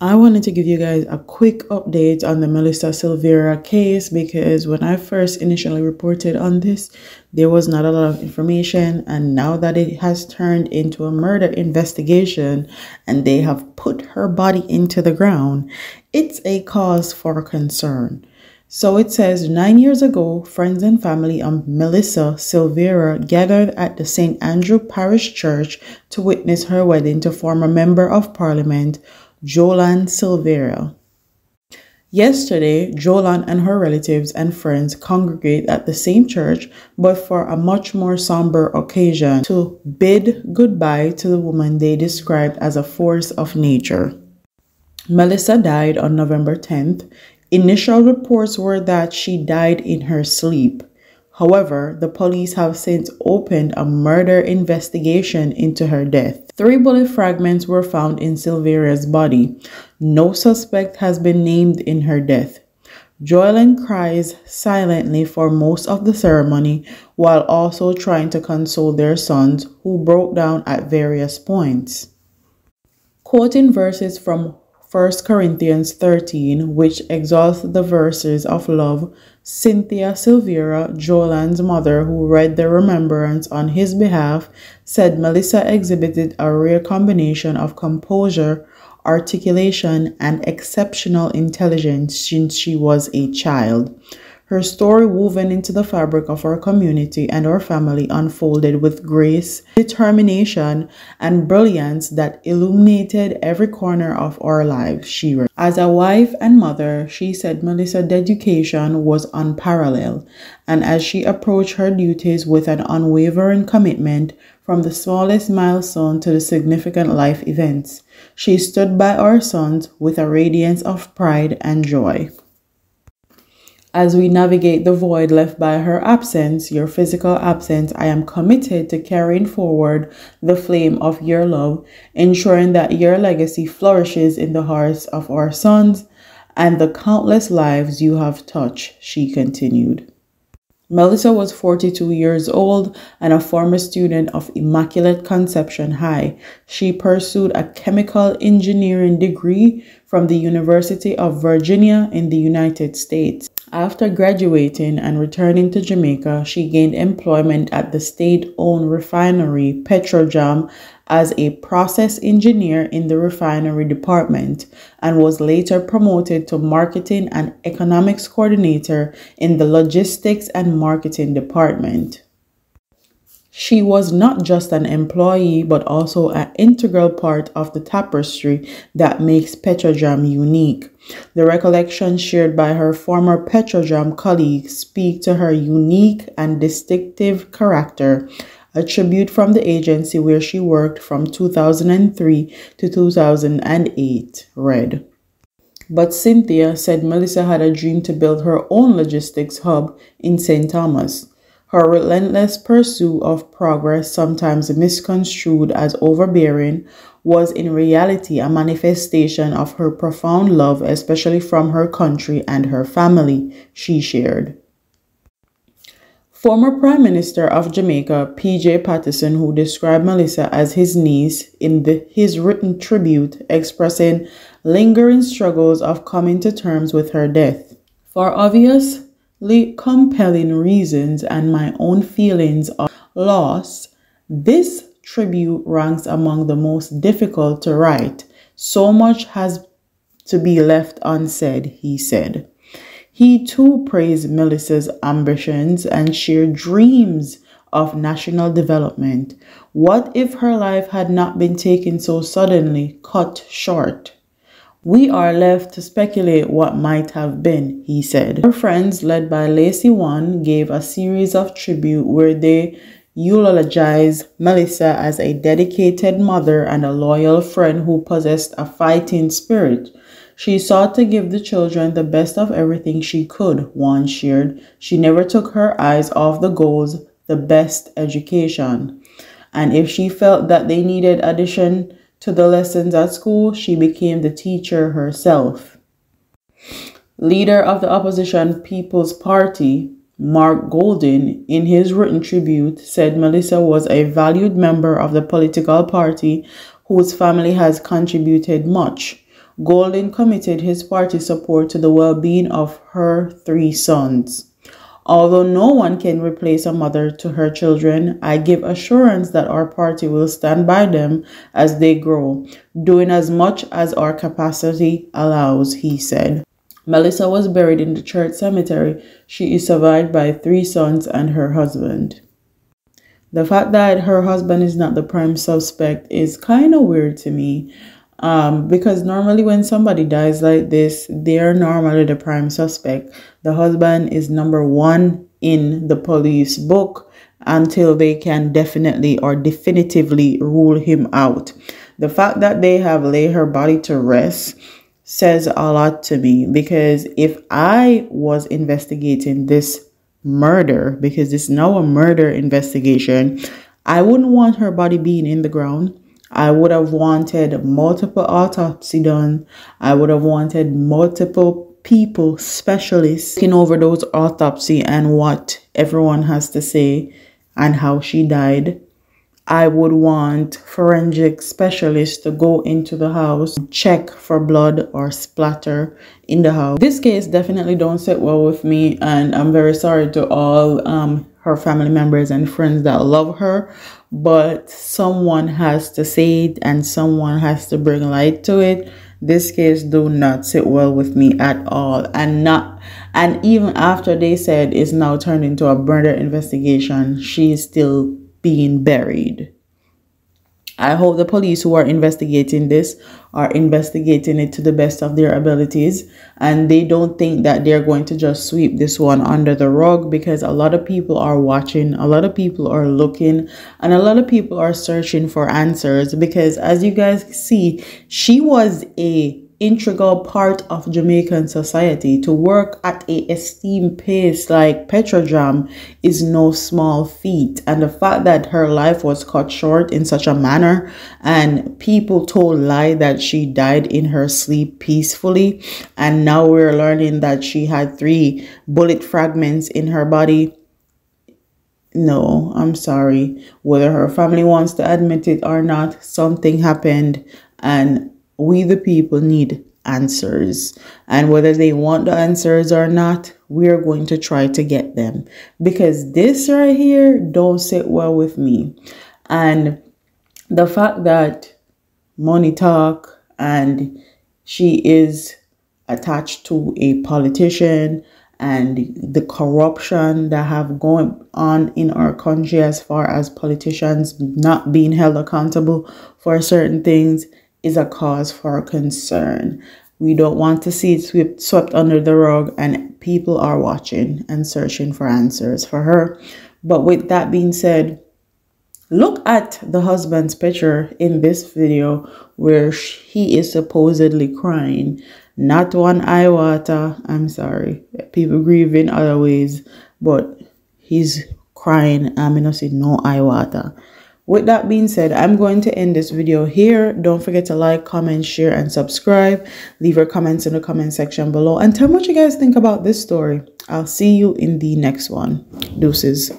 I wanted to give you guys a quick update on the Melissa Silvera case because when I first initially reported on this, there was not a lot of information, and now that it has turned into a murder investigation and they have put her body into the ground, it's a cause for concern. So it says 9 years ago, friends and family of Melissa Silvera gathered at the St. Andrew Parish Church to witness her wedding to former Member of Parliament Jolyan Silvera. Yesterday, Jolyan and her relatives and friends congregate at the same church, but for a much more somber occasion to bid goodbye to the woman they described as a force of nature. Melissa died on November 10th. Initial reports were that she died in her sleep. However, the police have since opened a murder investigation into her death. 3 bullet fragments were found in Silvera's body. No suspect has been named in her death. Jolyan cries silently for most of the ceremony while also trying to console their sons, who broke down at various points. Quoting verses from 1 Corinthians 13, which exalts the verses of love, Cynthia Silvera, Jolyan's mother, who read the remembrance on his behalf, said Melissa exhibited a rare combination of composure, articulation, and exceptional intelligence since she was a child. Her story, woven into the fabric of our community and our family, unfolded with grace, determination, and brilliance that illuminated every corner of our lives, she wrote. As a wife and mother, she said Melissa's dedication was unparalleled, and as she approached her duties with an unwavering commitment, from the smallest milestone to the significant life events, she stood by our sons with a radiance of pride and joy. As we navigate the void left by her absence, your physical absence, I am committed to carrying forward the flame of your love, ensuring that your legacy flourishes in the hearts of our sons and the countless lives you have touched, she continued. Melissa was 42 years old and a former student of Immaculate Conception High. She pursued a chemical engineering degree from the University of Virginia in the United States. After graduating and returning to Jamaica, she gained employment at the state-owned refinery Petrojam as a process engineer in the refinery department and was later promoted to marketing and economics coordinator in the logistics and marketing department. She was not just an employee, but also an integral part of the tapestry that makes Petrojam unique. The recollections shared by her former Petrojam colleagues speak to her unique and distinctive character, a tribute from the agency where she worked from 2003 to 2008, read. But Cynthia said Melissa had a dream to build her own logistics hub in St. Thomas. Her relentless pursuit of progress, sometimes misconstrued as overbearing, was in reality a manifestation of her profound love, especially from her country and her family, she shared. Former Prime Minister of Jamaica, P.J. Patterson, who described Melissa as his niece in his written tribute, expressing lingering struggles of coming to terms with her death. For obviously compelling reasons and my own feelings of loss, this tribute ranks among the most difficult to write. So much has to be left unsaid, he said. He too praised Melissa's ambitions and shared dreams of national development. What if her life had not been taken so suddenly, cut short? We are left to speculate what might have been, he said. Her friends, led by Lacey One, gave a series of tribute where they eulogized Melissa as a dedicated mother and a loyal friend who possessed a fighting spirit. She sought to give the children the best of everything she could, one shared. She never took her eyes off the goals, the best education. And if she felt that they needed addition to the lessons at school, she became the teacher herself. Leader of the opposition People's Party, Mark Golden, in his written tribute, said Melissa was a valued member of the political party whose family has contributed much. Golden committed his party support to the well-being of her 3 sons. Although no one can replace a mother to her children, I give assurance that our party will stand by them as they grow, doing as much as our capacity allows, he said. Melissa was buried in the church cemetery. She is survived by 3 sons and her husband. The fact that her husband is not the prime suspect is kind of weird to me. Because normally when somebody dies like this, they're normally the prime suspect. The husband is number 1 in the police book until they can definitely or definitively rule him out. The fact that they have laid her body to rest says a lot to me, because if I was investigating this murder, because it's now a murder investigation, I wouldn't want her body being in the ground. I would have wanted multiple autopsy done. I would have wanted multiple people, specialists, looking over those autopsy and what everyone has to say and how she died. I would want forensic specialists to go into the house, check for blood or splatter in the house. This case definitely don't sit well with me, and I'm very sorry to all her family members and friends that love her, but someone has to say it and someone has to bring light to it. This case do not sit well with me at all, and even after they said it's now turned into a murder investigation, she is still being buried. I hope the police who are investigating this are investigating it to the best of their abilities, and they don't think that they're going to just sweep this one under the rug, because a lot of people are watching, a lot of people are looking, and a lot of people are searching for answers. Because as you guys see, she was a integral part of Jamaican society. To work at a esteemed place like Petrojam is no small feat, and the fact that her life was cut short in such a manner and people told lie that she died in her sleep peacefully, and now we're learning that she had 3 bullet fragments in her body. No, I'm sorry. Whether her family wants to admit it or not, something happened, and we the people need answers. And whether they want the answers or not, we're going to try to get them, because this right here don't sit well with me. And the fact that money talk and she is attached to a politician, and the corruption that have going on in our country as far as politicians not being held accountable for certain things, is a cause for concern. We don't want to see it swept under the rug, and people are watching and searching for answers for her. But with that being said, look at the husband's picture in this video where he is supposedly crying. Not one eye water. I'm sorry. People grieve in other ways, but he's crying. I'm not saying no eye water. With that being said, I'm going to end this video here. Don't forget to like, comment, share, and subscribe. Leave your comments in the comment section below and tell me what you guys think about this story. I'll see you in the next one. Deuces.